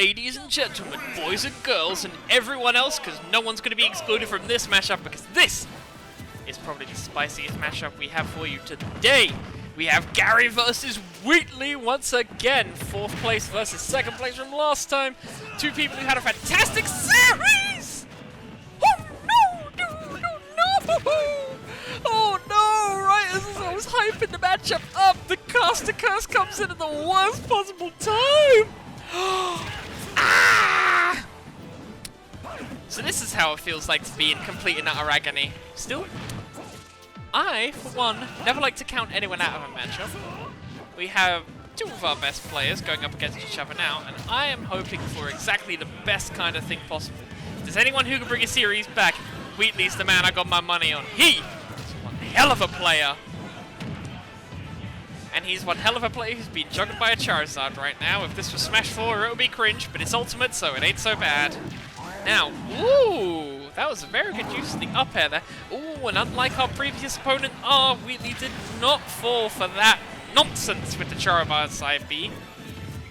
ladies and gentlemen, boys and girls, and everyone else, because no one's going to be excluded from this matchup, because this is probably the spiciest matchup we have for you today. We have Gary versus Wheatley once again. 4th place versus 2nd place from last time. Two people who had a fantastic series! Oh no! Oh no! Right as I was hyping the matchup up, the caster curse comes in at the worst possible time! Ah! So this is how it feels like to be in complete and utter agony. Still, I, for one, never like to count anyone out of a matchup. We have two of our best players going up against each other now, and I am hoping for exactly the best kind of thing possible. If there's anyone who can bring a series back, Wheatley's the man I got my money on. He is one hell of a player. And he's one hell of a player who's being juggled by a Charizard right now. If this was Smash 4, it would be cringe, but it's ultimate, so it ain't so bad. Now, ooh, that was a very good use of the up air there. Ooh, and unlike our previous opponent, Wheatley did not fall for that nonsense with the Charizard side B.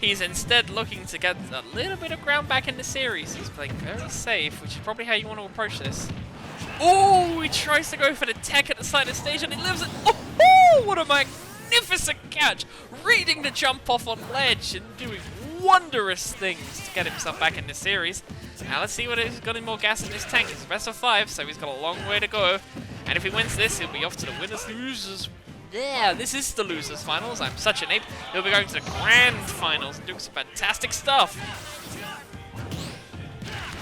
He's instead looking to get a little bit of ground back in the series. He's playing very safe, which is probably how you want to approach this. Ooh, he tries to go for the tech at the side of the stage, and he lives it. Oh, what a magnificent catch! Reading the jump off on ledge and doing wondrous things to get himself back in the series. Now let's see what he's got in more gas in this tank. It's best of 5, so he's got a long way to go. And if he wins this, he'll be off to the winners-losers. Yeah, this is the losers finals. I'm such an ape. He'll be going to the grand finals and doing some fantastic stuff.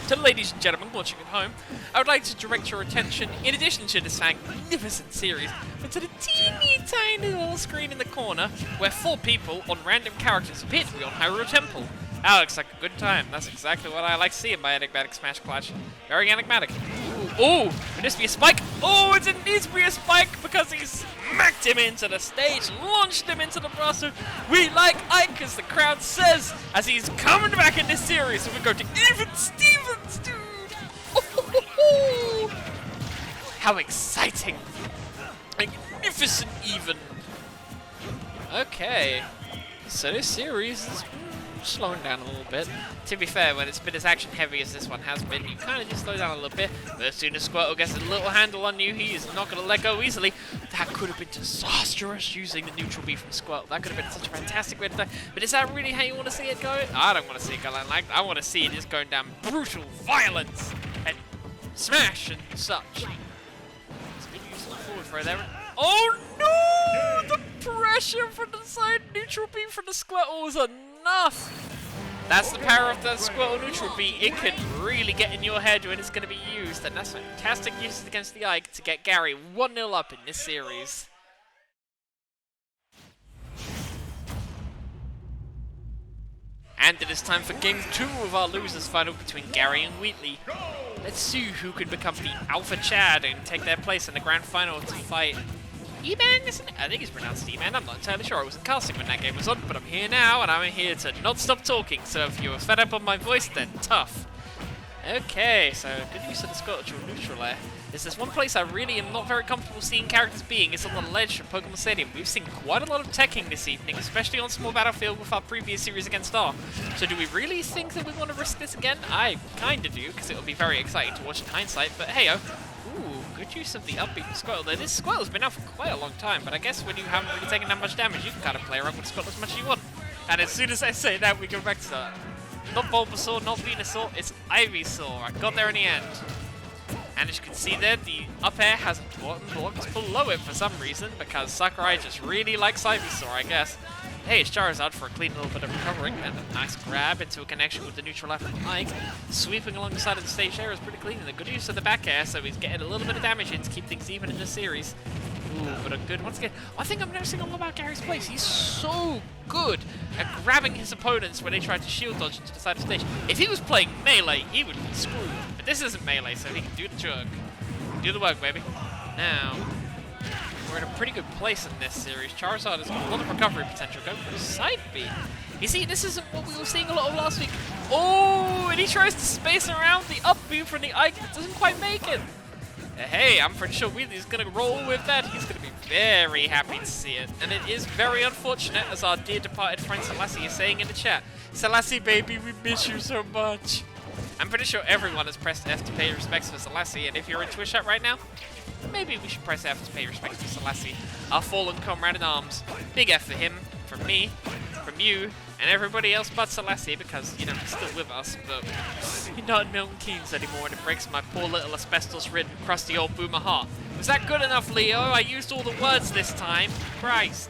To the ladies and gentlemen watching at home, I would like to direct your attention, in addition to this magnificent series, to the teeny tiny little screen in the corner where 4 people on random characters appear to be on Hyrule Temple. That looks like a good time. That's exactly what I like seeing by Enigmatic Smash Clash. Very enigmatic. Ooh, could this be a spike? Oh, it needs to be a spike because he smacked him into the stage, launched him into the blaster. We like Ike, as the crowd says, as he's coming back in this series. So we go to Even Stevens, dude. Oh, how exciting. Magnificent Even. Okay, so this series is slowing down a little bit. To be fair, when it's been as action heavy as this one has been, you kind of just slow down a little bit. But as soon as Squirtle gets a little handle on you, he is not going to let go easily. That could have been disastrous using the neutral B from Squirtle. That could have been such a fantastic way to die. But is that really how you want to see it go? I don't want to see it go like that. I want to see it just going down brutal violence and smash and such. It's been useful forward throw there. Oh no! The pressure from the side neutral B from the Squirtle was enough! That's the power of the Squirtle neutral B. It can really get in your head when it's going to be used, and that's fantastic use against the Ike to get Gary 1-0 up in this series. And it is time for Game 2 of our losers final between Gary and Wheatley. Let's see who could become the Alpha Chad and take their place in the grand final to fight E-Man, isn't it? I think it's pronounced E-Man, I'm not entirely sure. I wasn't casting when that game was on, but I'm here now, and I'm here to not stop talking, so if you were fed up on my voice, then tough. Okay, so good use of the Squirtle neutral air. There's this one place I really am not very comfortable seeing characters being, it's on the ledge from Pokémon Stadium. We've seen quite a lot of teching this evening, especially on Small Battlefield with our previous series against R. So do we really think that we want to risk this again? I kinda do, because it'll be very exciting to watch in hindsight, but hey-oh. Ooh, good use of the upbeat from Squirtle. Though this Squirtle's been out for quite a long time, but I guess when you haven't really taken that much damage, you can kind of play around with Squirtle as much as you want. And as soon as I say that, we go back to that. Not Bulbasaur, not Venusaur, it's Ivysaur. I got there in the end. And as you can see there, the up air has bottom blocks below it for some reason, because Sakurai just really likes Ivysaur, I guess. Hey, it's Charizard for a clean little bit of recovering, and a nice grab into a connection with the neutral air from Ike. Sweeping along the side of the stage there is pretty clean, and a good use of the back air, so he's getting a little bit of damage in to keep things even in this series. Ooh, but a good, once again, I think I'm noticing all about Gary's plays. He's so good at grabbing his opponents when they try to shield dodge into the side of the stage. If he was playing melee, he would be screwed. But this isn't melee, so he can do the jug. Do the work, baby. Now, we're in a pretty good place in this series. Charizard has got a lot of recovery potential. Go for a side B. You see, this isn't what we were seeing a lot of last week. Oh, and he tries to space around the up B from the Ike. It doesn't quite make it. Hey, I'm pretty sure Wheatley's gonna roll with that. He's gonna be very happy to see it. And it is very unfortunate, as our dear departed friend Selassie is saying in the chat. Selassie, baby, we miss you so much. I'm pretty sure everyone has pressed F to pay respects for Selassie, and if you're in Twitch chat right now, maybe we should press F to pay respects to Selassie, our fallen comrade in arms. Big F for him, from me, from you, and everybody else but Selassie, because, you know, he's still with us, but he's not in Milton Keynes anymore, and it breaks my poor little asbestos-ridden, crusty old boomer heart. Was that good enough, Leo? I used all the words this time. Christ.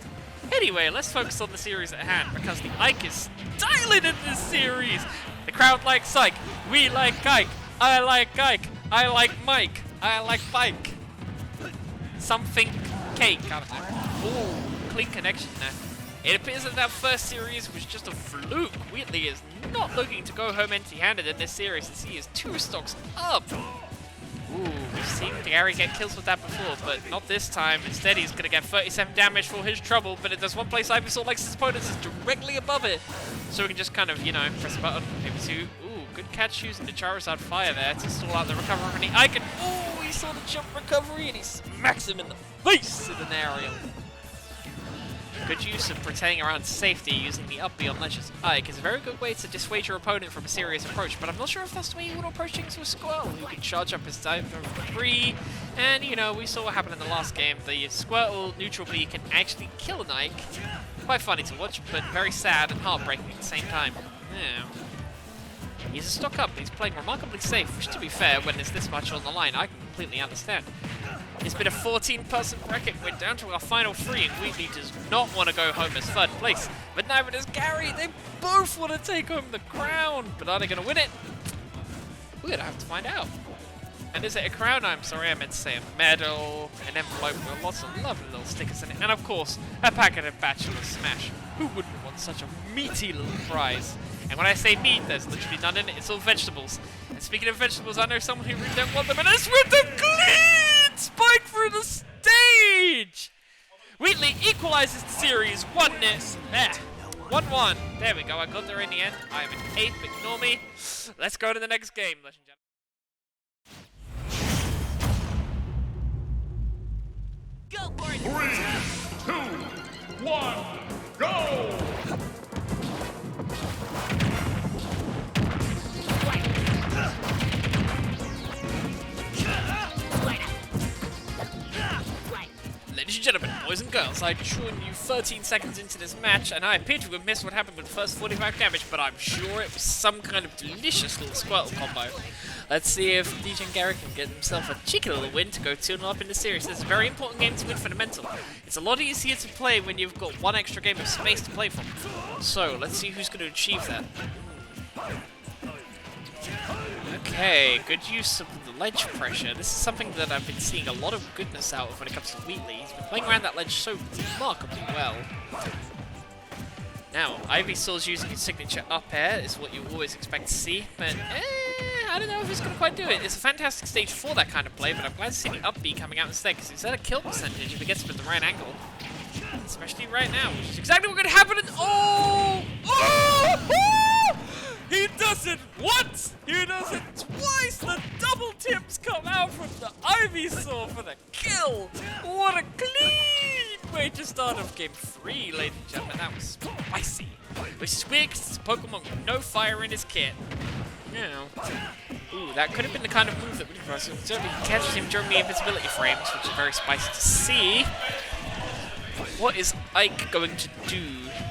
Anyway, let's focus on the series at hand, because the Ike is styling in this series! The crowd likes Ike. We like Ike. I like Ike. I like Mike. I like Bike. Something cake. I don't know. Ooh, clean connection there. It appears that first series was just a fluke. Wheatley is not looking to go home empty-handed in this series, as he is 2 stocks up. Ooh, we've seen Gary get kills with that before, but not this time. Instead, he's going to get 37 damage for his trouble, but there's one place Ivysaur likes his opponents is directly above it. So we can just kind of, you know, press a button, maybe 2. Ooh, good catch using the Charizard Fire there to stall out the recovery from the Icon. Ooh, he saw the jump recovery and he smacks him in the face with an aerial. Good use of pretending around safety using the up B on ledges. Ike is a very good way to dissuade your opponent from a serious approach, but I'm not sure if that's the way you would approach things with Squirtle, who can charge up his type for free. And, you know, we saw what happened in the last game. The Squirtle neutral B can actually kill an Ike. Quite funny to watch, but very sad and heartbreaking at the same time. Yeah. He's a stock up, but he's playing remarkably safe, which, to be fair, when there's this much on the line, I can completely understand. It's been a 14-person bracket. We're down to our final 3, and Wheatley does not want to go home as 3rd place. But neither does Gary. They both want to take home the crown. But are they going to win it? We're going to have to find out. And is it a crown? I'm sorry, I meant to say a medal, an envelope with lots of lovely little stickers in it, and of course, a packet of Bachelor Smash. Who wouldn't want such a meaty little prize? And when I say meat, there's literally none in it. It's all vegetables. And speaking of vegetables, I know someone who really don't want them, and it's with the clean spike through the stage! Wheatley equalizes the series 1-1. There we go, I got there in the end. I am an 8th, ignore me. Let's go to the next game, ladies and gentlemen. 3, 2, 1, go! Ladies and gentlemen, boys and girls, I join you 13 seconds into this match, and I appear to have missed what happened with the first 45 damage, but I'm sure it was some kind of delicious little Squirtle combo. Let's see if DegenGary can get himself a cheeky little win to go 2-0 up in the series. This is a very important game to win for the mental. It's a lot easier to play when you've got 1 extra game of space to play from. So, let's see who's going to achieve that. Okay, good use of the ledge pressure. This is something that I've been seeing a lot of goodness out of when it comes to Wheatley. He's been playing around that ledge so remarkably well. Now, Ivysaur's using his signature up air is what you always expect to see, but I don't know if he's going to quite do it. It's a fantastic stage for that kind of play, but I'm glad to see the up B coming out instead, because he's at a kill percentage if he gets him at the right angle. Especially right now, which is exactly what's going to happen. Oh! He does it once! He does it twice! The double tips come out from the Ivysaur for the kill! What a clean way to start off game 3, ladies and gentlemen. That was spicy. Which is weird because it's a Pokemon with no fire in his kit. You know. Ooh, that could have been the kind of move that would have certainly catches him during the invisibility frames, which is very spicy to see. What is Ike going to do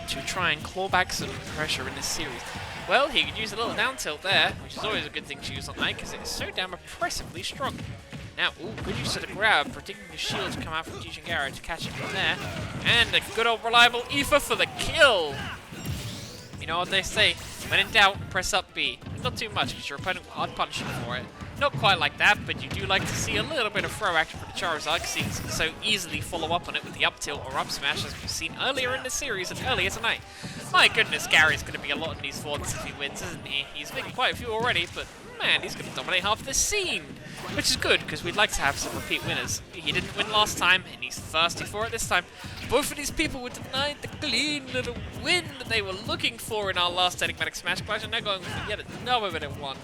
to try and claw back some pressure in this series? Well, he could use a little down tilt there, which is always a good thing to use on Ike, because it is so damn oppressively strong. Now, ooh, good use of the grab, predicting the shield to come out from DegenGary to catch it from there. And a good old reliable Aoife for the kill! You know what they say, when in doubt, press up B. Not too much, because your opponent will hard punish you for it. Not quite like that, but you do like to see a little bit of throw action from the Charizard, because he can so easily follow up on it with the up tilt or up smash, as we've seen earlier in the series and earlier tonight. My goodness, Gary's going to be a lot in these VODs if he wins, isn't he? He's making quite a few already, but man, he's going to dominate half this scene. Which is good, because we'd like to have some repeat winners. He didn't win last time, and he's thirsty for it this time. Both of these people were denied the clean little win that they were looking for in our last Enigmatic Smash Clash, and they're going for yet another bit of one.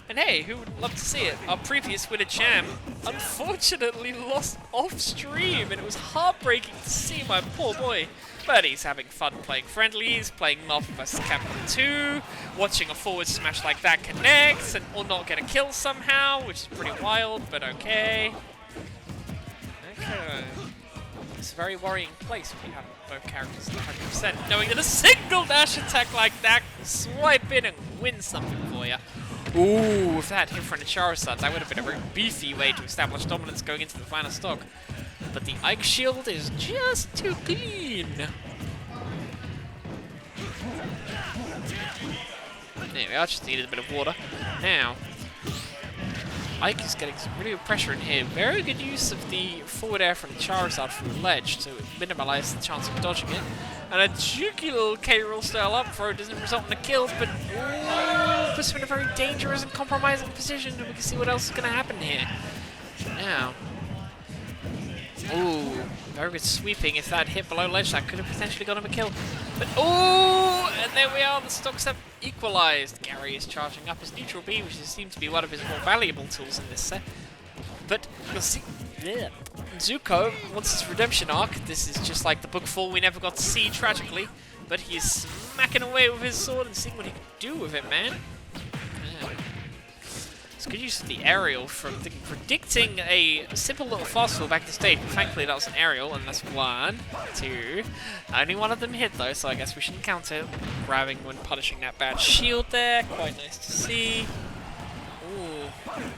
And hey, who would love to see it? Our previous winner champ unfortunately lost off stream, and it was heartbreaking to see, my poor boy. But he's having fun playing friendlies, playing Marvel vs. Capcom 2, watching a forward smash like that connect, and or not get a kill somehow, which is pretty wild, but okay. Okay. It's a very worrying place when you have both characters at 100%, knowing that a single dash attack like that can swipe in and win something for you. Ooh, if that hit from the Charizard, that would have been a very beefy way to establish dominance going into the final stock. But the Ike shield is just too clean. There we are, just needed a bit of water. Now, Ike is getting some really good pressure in here. Very good use of the forward air from the Charizard from the ledge to minimize the chance of dodging it. And a cheeky little K-roll style up throw doesn't result in a kill, but ooh, puts him in a very dangerous and compromising position. We can see what else is going to happen here. Now, ooh, very good sweeping. If that hit below ledge, that could have potentially got him a kill. But ooh, and there we are. The stocks have equalized. Gary is charging up his neutral B, which seems to be one of his more valuable tools in this set. But you'll see, yeah, Zuko wants his redemption arc. This is just like the book 4 we never got to see, tragically. But he's smacking away with his sword and seeing what he can do with it, man. Yeah. It's good use of the aerial from predicting a simple little fast fall back to stage. But thankfully that was an aerial, and that's 1, 2. Only one of them hit though, so I guess we shouldn't count it. Grabbing when punishing that bad shield there, quite nice to see. Ooh,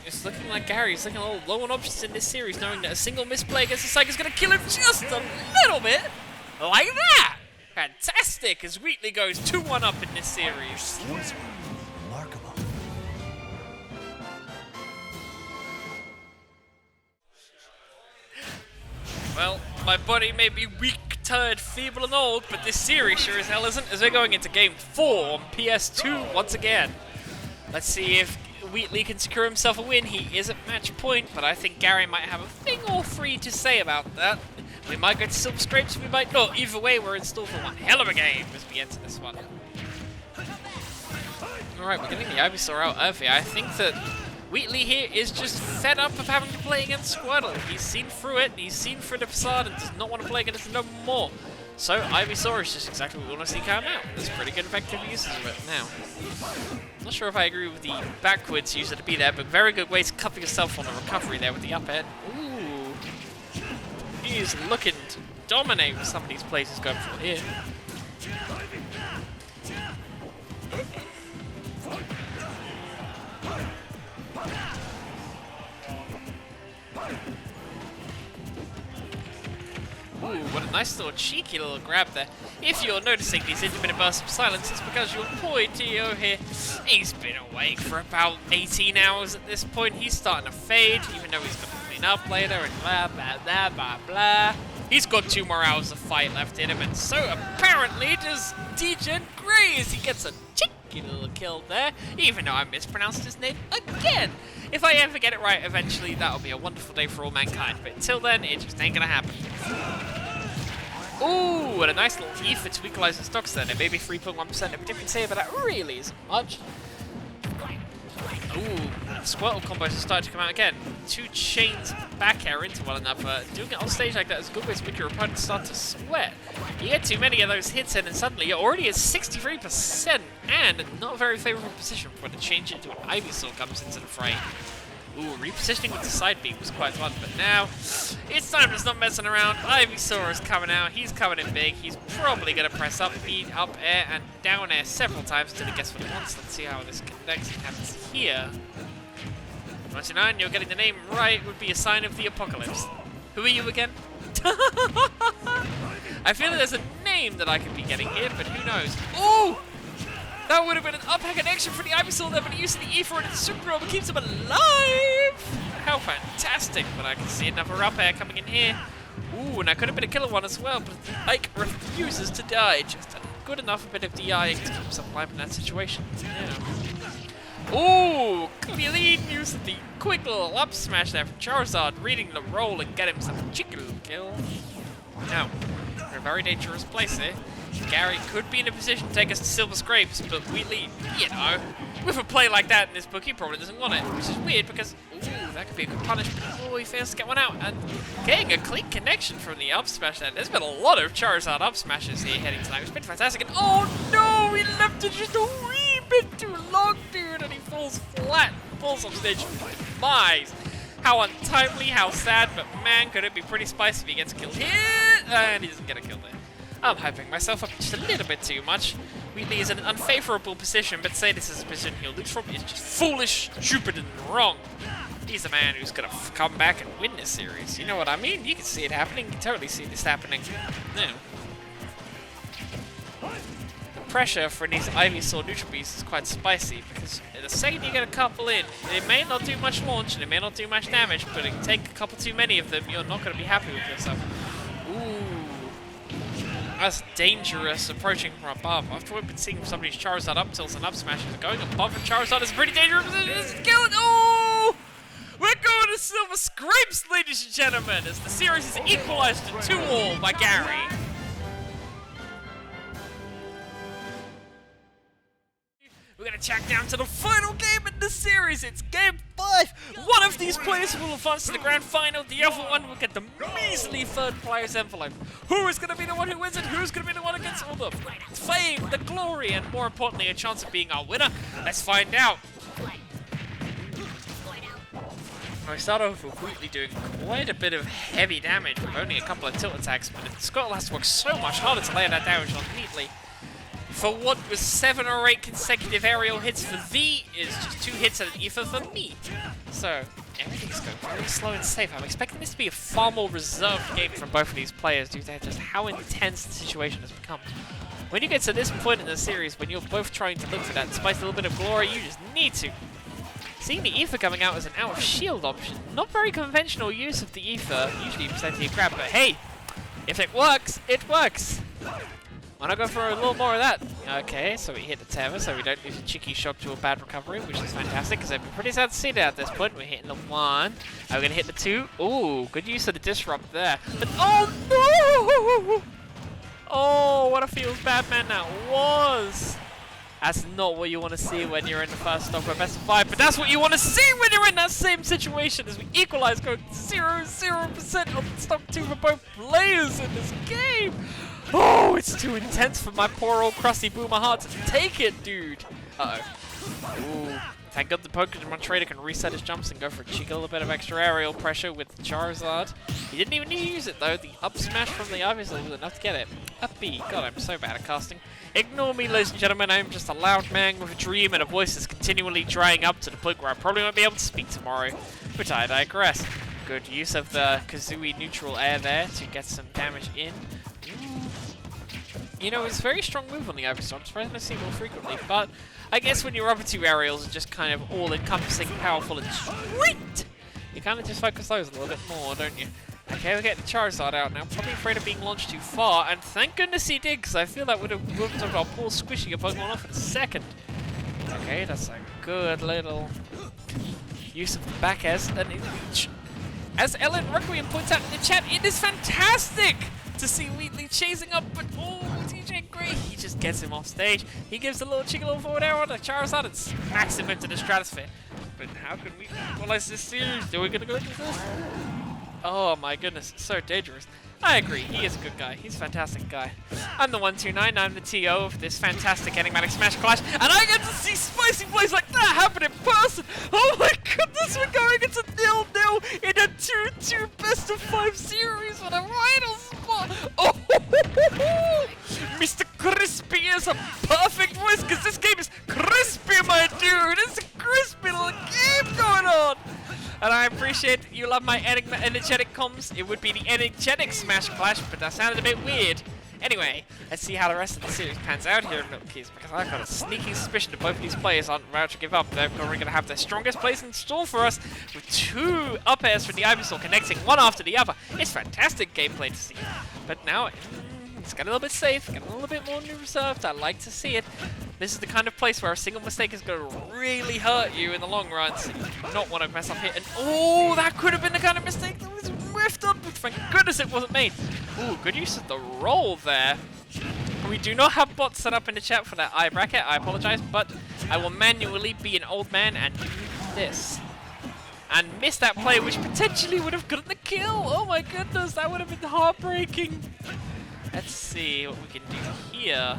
it's looking like Gary's looking a little low on options in this series, knowing that a single misplay against the Psych is going to kill him just a little bit. Like that! Fantastic, as Wheatley goes 2-1 up in this series. Remarkable. Well, my body may be weak, tired, feeble and old, but this series sure as hell isn't, as we're going into game 4 on PS2 once again. Let's see if Wheatley can secure himself a win. He is at match point, but I think Gary might have a thing or three to say about that. We might go to Silver Scrapes, we might not. Either way, we're in store for one hell of a game as we enter this one. Alright, we're getting the Ivysaur out early. I think that Wheatley here is just fed up of having to play against Squirtle. He's seen through it, he's seen through the facade, and does not want to play against it no more. So Ivysaur is just exactly what we want to see come out. There's pretty good effective uses of it now. I'm not sure if I agree with the backwards user to be there, but very good way to cover yourself on the recovery there with the up air. Ooh. He's looking to dominate with some of these plays he's going for here. Ooh, what a nice little cheeky little grab there. If you're noticing these intermittent bursts of silence, it's because your boy Dio here, he's been awake for about 18 hours at this point. He's starting to fade, even though he's going to clean up later and blah, blah, blah, blah, blah. He's got 2 more hours of fight left in him, and so apparently does DegenGary as he gets a cheeky little kill there, even though I mispronounced his name again. If I ever get it right eventually, that'll be a wonderful day for all mankind, but until then, it just ain't gonna happen. Ooh, and a nice little ether to equalize the stocks there. There may be 3.1% of difference here, but that really isn't much. Ooh, Squirtle combos have started to come out again. 2 chains back air into one another. Doing it on stage like that is a good way to make your opponent start to sweat. You get too many of those hits in and suddenly you're already at 63% and not a very favourable position for when to change it to an Ivysaur comes into the fray. Ooh, repositioning with the side beam was quite fun, but now it's time to stop messing around. Ivysaur is coming out. He's coming in big. He's probably going to press up, B, up air, and down air several times until he gets what he wants. Let's see how this connects and happens here. 99, you're getting the name right, would be a sign of the apocalypse. Who are you again? I feel like there's a name that I could be getting here, but who knows? Ooh! That would have been an up air connection for the Ivysaur there, but he used the Ether and the Super Rover keeps him alive! How fantastic! But I can see another up air coming in here. Ooh, and that could have been a killer one as well, but Ike refuses to die. Just a good enough bit of DI to keep himself alive in that situation. Yeah. Ooh, clean use of the quick little up smash there from Charizard, reading the roll and get himself a cheeky little kill. Now, we're in a very dangerous place here. Gary could be in a position to take us to Silver Scrapes, but Wheatley, you know, with a play like that in this book, he probably doesn't want it, which is weird because, ooh, that could be a good punishment. Oh, he fails to get one out, and getting a clean connection from the up smash there. There's been a lot of Charizard up smashes here heading tonight. It's been fantastic, and oh no, he left it just a wee bit too long, dude, and he falls flat, falls off stage. My, how untimely, how sad, but man, could it be pretty spicy if he gets killed here, and he doesn't get a kill there. I'm hyping myself up just a little bit too much. Wheatley is in an unfavorable position, but say this is a position he'll lose from is just foolish, stupid, and wrong. He's a man who's gonna come back and win this series. You know what I mean? You can see it happening. You can totally see this happening. No. The pressure for these Ivysaur neutral beasts is quite spicy because the second you get a couple in, it may not do much launch and it may not do much damage, but it can take a couple too many of them. You're not gonna be happy with yourself. Ooh. That's dangerous approaching from above. After we've been seeing some of these Charizard up tilts and up smashes, going above a Charizard is a pretty dangerous position. Kill it! Oh! We're going to Silver Scrapes, ladies and gentlemen, as the series is equalized to 2-all by Gary. We're going to check down to the final game in this series. It's Game 5. One of these players will advance to the grand final. The other one will get the measly third player's envelope. Who is going to be the one who wins it? Who's going to be the one who gets all the fame, the glory, and more importantly, a chance of being our winner? Let's find out. We start off with Wheatley doing quite a bit of heavy damage with only a couple of tilt attacks, but Scott has to work so much harder to lay that damage on Wheatley. For what was 7 or 8 consecutive aerial hits for thee is just 2 hits and an ether for me. So, everything's going very slow and safe. I'm expecting this to be a far more reserved game from both of these players due to just how intense the situation has become. When you get to this point in the series, when you're both trying to look for that spice, a little bit of glory, you just need to. Seeing the ether coming out as an out of shield option, not very conventional use of the ether, usually plenty of grab, but hey, if it works, it works. Why not go for a little more of that? Okay, so we hit the tether, so we don't lose a cheeky shot to a bad recovery, which is fantastic, because I'd be pretty sad to see that at this point. We're hitting the 1, and we're going to hit the 2. Ooh, good use of the disrupt there. But oh no! Oh, what a feels bad man that was! That's not what you want to see when you're in the first stock of best of 5, but that's what you want to see when you're in that same situation as we equalize, going 0% on stock 2 for both players in this game. Oh, it's too intense for my poor old crusty boomer heart to take it, dude. Uh-oh. Ooh. Thank God the Pokémon trader can reset his jumps and go for a cheeky little bit of extra aerial pressure with Charizard. He didn't even need to use it though. The up smash from the Ivysaur was enough to get it. Up B. God, I'm so bad at casting. Ignore me, ladies and gentlemen. I'm just a loud man with a dream and a voice that's continually drying up to the point where I probably won't be able to speak tomorrow. But I digress. Good use of the Kazooie neutral air there to get some damage in. You know, it's a very strong move on the Ivysaur. I'm surprised I see more frequently, but I guess when your other 2 aerials are just kind of all-encompassing, powerful, and sweet, you kind of just focus those a little bit more, don't you? Okay, we're getting the Charizard out now. Probably afraid of being launched too far, and thank goodness he did, because I feel that would have moved our poor squishy a Pokemon off in a second. Okay, that's a good little use of the back S. And as Ellen Requiem points out in the chat, it is fantastic to see Wheatley chasing up, but oh, DegenGary, he just gets him off stage. He gives a little cheeky little forward air on the Charizard and smacks him into the stratosphere. But how can we equalize this series? Are we gonna go into this? Oh my goodness, it's so dangerous. I agree, he is a good guy. He's a fantastic guy. I'm the 129, I'm the TO of this fantastic Enigmatic Smash Clash, and I get to see spicy plays like that happen in person! Oh my goodness, we're going into 0-0 in a 2-2 best of 5 series with a vital spot! Oh, Mr. Crispy is a perfect voice, because this game is crispy, my dude! It's a crispy little game going on! And I appreciate you love my energetic comms. It would be the energetic Smash Clash, but that sounded a bit weird. Anyway, let's see how the rest of the series pans out here in Milk Keys, because I've got a sneaky suspicion that both of these players aren't about to give up. They're going to have their strongest plays in store for us, with 2 up airs from the Ivysaur connecting one after the other. It's fantastic gameplay to see. But now, it's getting a little bit safe, getting a little bit more reserved. I like to see it. This is the kind of place where a single mistake is going to really hurt you in the long run, so you do not want to mess up here. And oh, that could have been the kind of mistake that was whiffed on, but thank goodness it wasn't made. Ooh, good use of the roll there. We do not have bots set up in the chat for that eye bracket, I apologize, but I will manually be an old man and do this. And miss that play, which potentially would have gotten the kill! Oh my goodness, that would have been heartbreaking! Let's see what we can do here.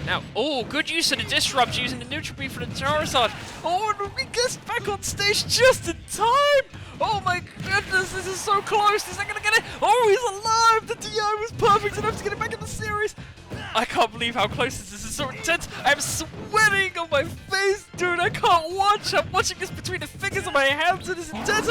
Now, oh, good use of the disrupt using the neutral beam for the Charizard. Oh, and we gets back on stage just in time! Oh my goodness, this is so close! Is that gonna get it? Oh, he's alive! The DI was perfect enough to get it back in the series! I can't believe how close this is. This is so intense. I'm sweating on my face, dude. I can't watch. I'm watching this between the fingers of my hands. It is intense.